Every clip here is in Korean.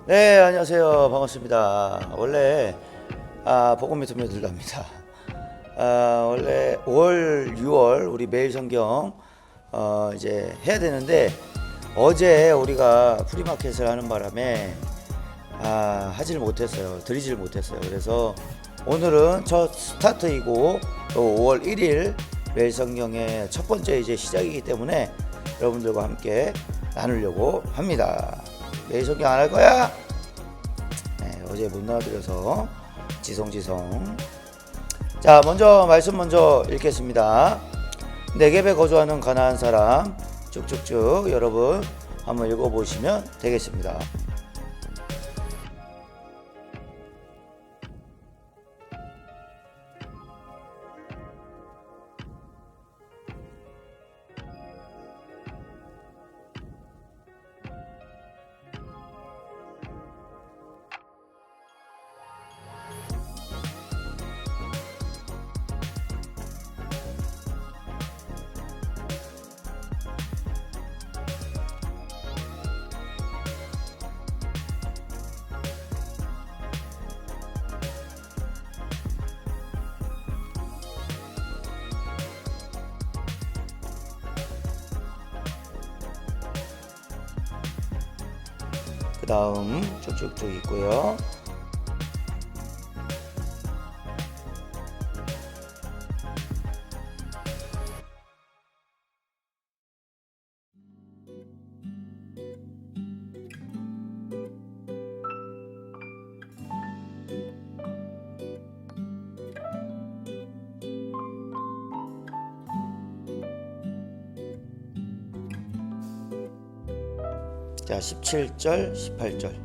네, 안녕하세요. 반갑습니다. 원래 복음 유튜브에 들답니다. 원래 5월, 6월 우리 매일 성경 이제 해야 되는데 어제 우리가 프리마켓을 하는 바람에 하질 못했어요. 드리질 못했어요. 그래서 오늘은 첫 스타트이고 또 5월 1일 매일 성경의 첫 번째 이제 시작이기 때문에 여러분들과 함께 나누려고 합니다. 매일 성경 안 할 거야? 네, 어제 못 나와드려서 지성지성. 자, 먼저 말씀 먼저 읽겠습니다. 네겝에 거주하는 가나안 사람 쭉쭉쭉 여러분 한번 읽어보시면 되겠습니다. 그 다음 쭉쭉쭉 있고요. 자, 17절, 18절.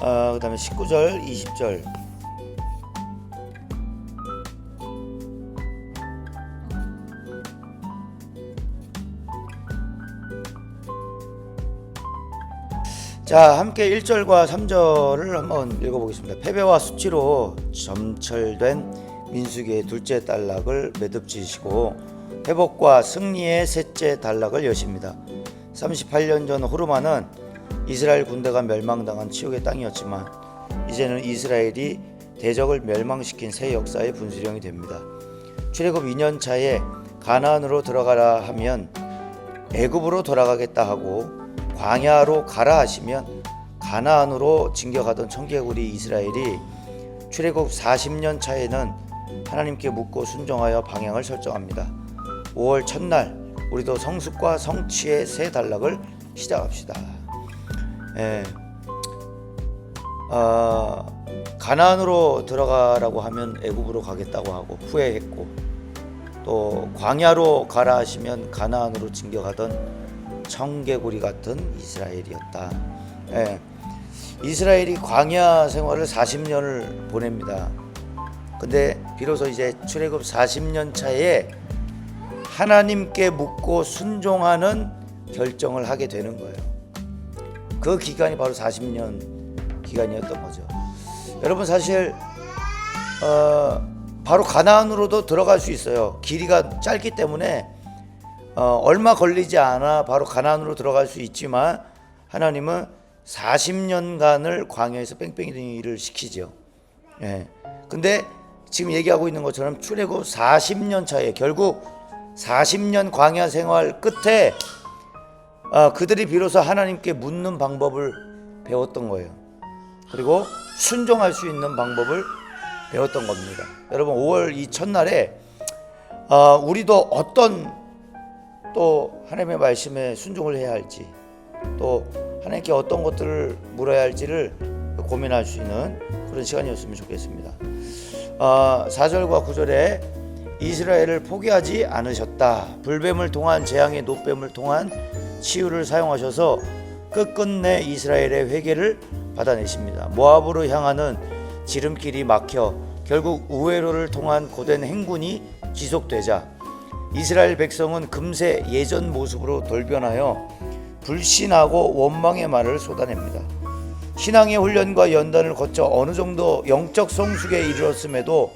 그 다음에 19절, 20절. 자, 함께 1절과 3절을 한번 읽어보겠습니다. 패배와 수치로 점철된 민수기의 둘째 단락을 매듭지시고 회복과 승리의 셋째 단락을 여십니다. 38년 전 호르마는 이스라엘 군대가 멸망당한 치욕의 땅이었지만 이제는 이스라엘이 대적을 멸망시킨 새 역사의 분수령이 됩니다. 출애굽 2년 차에 가나안으로 들어가라 하면 애굽으로 돌아가겠다 하고 광야로 가라 하시면 가나안으로 진격하던 청개구리 이스라엘이 출애굽 40년 차에는 하나님께 묻고 순종하여 방향을 설정합니다. 5월 첫날 우리도 성숙과 성취의 새 단락을 시작합시다. 가나안으로 들어가라고 하면 애굽으로 가겠다고 하고 후회했고, 또 광야로 가라 하시면 가나안으로 진격하던 청개구리 같은 이스라엘이었다. 이스라엘이 광야 생활을 40년을 보냅니다. 근데 비로소 이제 출애굽 40년 차에 하나님께 묻고 순종하는 결정을 하게 되는 거예요. 그 기간이 바로 40년 기간이었던 거죠. 여러분, 사실 바로 가나안으로도 들어갈 수 있어요. 길이가 짧기 때문에 얼마 걸리지 않아 바로 가나안으로 들어갈 수 있지만 하나님은 40년간을 광야에서 뺑뺑이를 시키죠. 근데 지금 얘기하고 있는 것처럼 출애굽 40년 차에 결국 40년 광야 생활 끝에 그들이 비로소 하나님께 묻는 방법을 배웠던 거예요. 그리고 순종할 수 있는 방법을 배웠던 겁니다. 여러분, 5월 이 첫날에 우리도 어떤 또 하나님의 말씀에 순종을 해야 할지, 또 하나님께 어떤 것들을 물어야 할지를 고민할 수 있는 그런 시간이었으면 좋겠습니다. 4절과 9절에 이스라엘을 포기하지 않으셨다. 불뱀을 통한 재앙의 노뱀을 통한 치유를 사용하셔서 끝끝내 이스라엘의 회개를 받아내십니다. 모압으로 향하는 지름길이 막혀 결국 우회로를 통한 고된 행군이 지속되자 이스라엘 백성은 금세 예전 모습으로 돌변하여 불신하고 원망의 말을 쏟아냅니다. 신앙의 훈련과 연단을 거쳐 어느 정도 영적 성숙에 이르렀음에도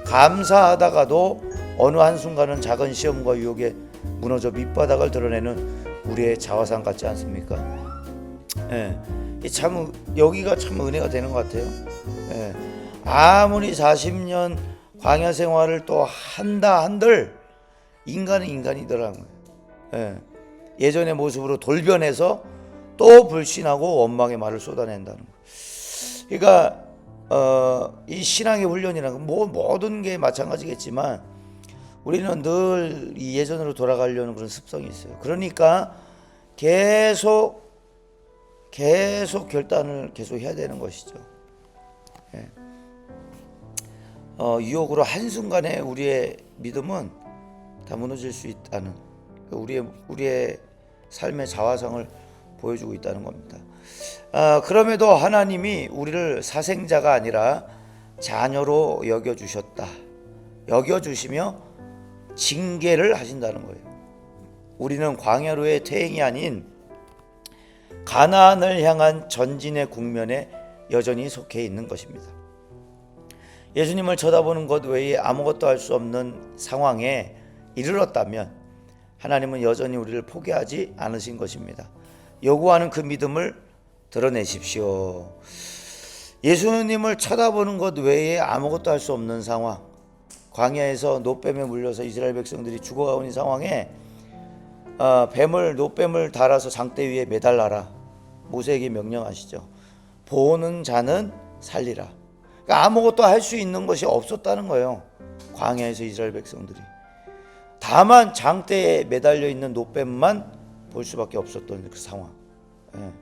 감사하다가도 어느 한순간은 작은 시험과 유혹에 무너져 밑바닥을 드러내는 우리의 자화상 같지 않습니까? 예, 참 여기가 참 은혜가 되는 것 같아요. 예, 아무리 40년 광야 생활을 또 한다 한들 인간은 인간이더라고요. 예, 예전의 모습으로 돌변해서 또 불신하고 원망의 말을 쏟아낸다는 거. 그러니까 이 신앙의 훈련이라는 건 모든 게 마찬가지겠지만 우리는 늘 이 예전으로 돌아가려는 그런 습성이 있어요. 그러니까 계속 결단을 계속 해야 되는 것이죠. 예. 유혹으로 한순간에 우리의 믿음은 다 무너질 수 있다는, 우리의 삶의 자화상을 보여주고 있다는 겁니다. 그럼에도 하나님이 우리를 사생자가 아니라 자녀로 여겨주시며 징계를 하신다는 거예요. 우리는 광야로의 퇴행이 아닌 가나안을 향한 전진의 국면에 여전히 속해 있는 것입니다. 예수님을 쳐다보는 것 외에 아무것도 할 수 없는 상황에 이르렀다면 하나님은 여전히 우리를 포기하지 않으신 것입니다. 요구하는 그 믿음을 드러내십시오. 예수님을 쳐다보는 것 외에 아무것도 할 수 없는 상황, 광야에서 노뱀에 물려서 이스라엘 백성들이 죽어가는 상황에 노뱀을 달아서 장대 위에 매달라라, 모세에게 명령하시죠. 보는 자는 살리라. 그러니까 아무것도 할 수 있는 것이 없었다는 거예요. 광야에서 이스라엘 백성들이 다만 장대에 매달려 있는 노뱀만 볼 수밖에 없었던 그 상황. 예.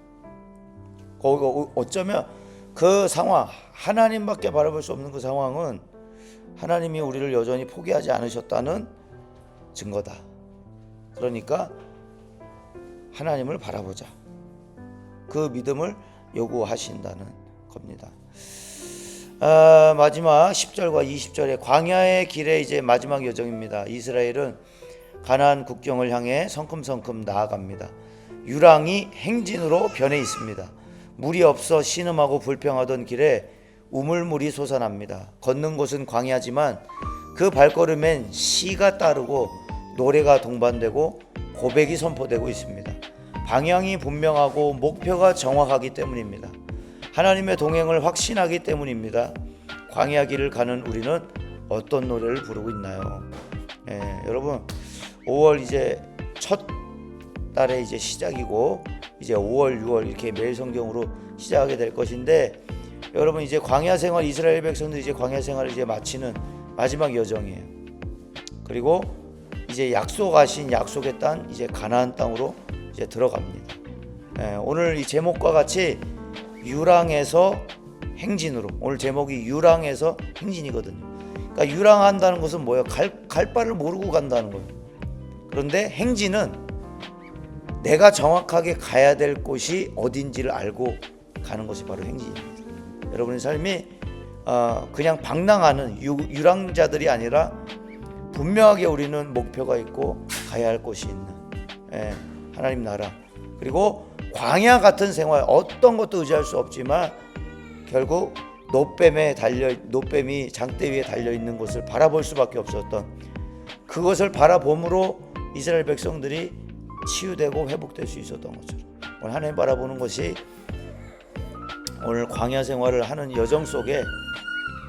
거기가 어쩌면 그 상황, 하나님밖에 바라볼 수 없는 그 상황은 하나님이 우리를 여전히 포기하지 않으셨다는 증거다. 그러니까 하나님을 바라보자. 그 믿음을 요구하신다는 겁니다. 마지막 10절과 20절의 광야의 길의 이제 마지막 여정입니다. 이스라엘은 가나안 국경을 향해 성큼성큼 나아갑니다. 유랑이 행진으로 변해 있습니다. 물이 없어 신음하고 불평하던 길에 우물물이 솟아납니다. 걷는 곳은 광야지만 그 발걸음엔 시가 따르고 노래가 동반되고 고백이 선포되고 있습니다. 방향이 분명하고 목표가 정확하기 때문입니다. 하나님의 동행을 확신하기 때문입니다. 광야 길을 가는 우리는 어떤 노래를 부르고 있나요? 여러분, 5월 이제 첫 달의 이제 시작이고 이제 5월, 6월 이렇게 매일 성경으로 시작하게 될 것인데, 여러분 이제 광야 생활, 이스라엘 백성들이 이제 광야 생활을 이제 마치는 마지막 여정이에요. 그리고 이제 약속의 땅, 이제 가나안 땅으로 이제 들어갑니다. 오늘 이 제목과 같이 유랑에서 행진으로, 오늘 제목이 유랑에서 행진이거든요. 그러니까 유랑한다는 것은 뭐예요? 갈 바를 모르고 간다는 거예요. 그런데 행진은 내가 정확하게 가야 될 곳이 어딘지를 알고 가는 것이 바로 행진입니다. 여러분의 삶이 그냥 방랑하는 유랑자들이 아니라 분명하게 우리는 목표가 있고 가야 할 곳이 있는 하나님 나라, 그리고 광야 같은 생활, 어떤 것도 의지할 수 없지만 결국 노뱀이 장대 위에 달려있는 곳을 바라볼 수밖에 없었던, 그것을 바라봄으로 이스라엘 백성들이 치유되고 회복될 수 있었던 것처럼 오늘 하나님 바라보는 것이 오늘 광야 생활을 하는 여정 속에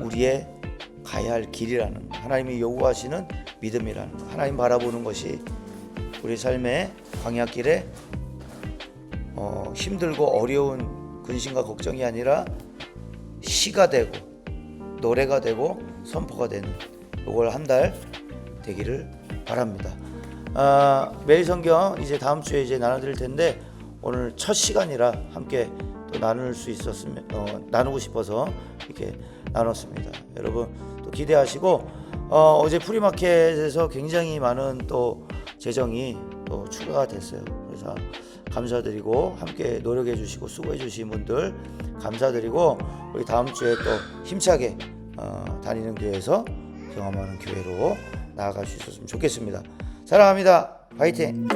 우리의 가야 할 길이라는 것, 하나님이 요구하시는 믿음이라는 것, 하나님 바라보는 것이 우리 삶의 광야길에 힘들고 어려운 근심과 걱정이 아니라 시가 되고 노래가 되고 선포가 되는, 이걸 한 달 되기를 바랍니다. 매일 성경 이제 다음 주에 이제 나눠드릴 텐데, 오늘 첫 시간이라 함께 또 나눌 수 있었으면 나누고 싶어서 이렇게 나눴습니다. 여러분 또 기대하시고, 어제 프리마켓에서 굉장히 많은 또 재정이 또 추가가 됐어요. 그래서 감사드리고, 함께 노력해 주시고 수고해 주신 분들 감사드리고, 우리 다음 주에 또 힘차게 다니는 교회에서 경험하는 교회로 나아갈 수 있었으면 좋겠습니다. 사랑합니다. 파이팅!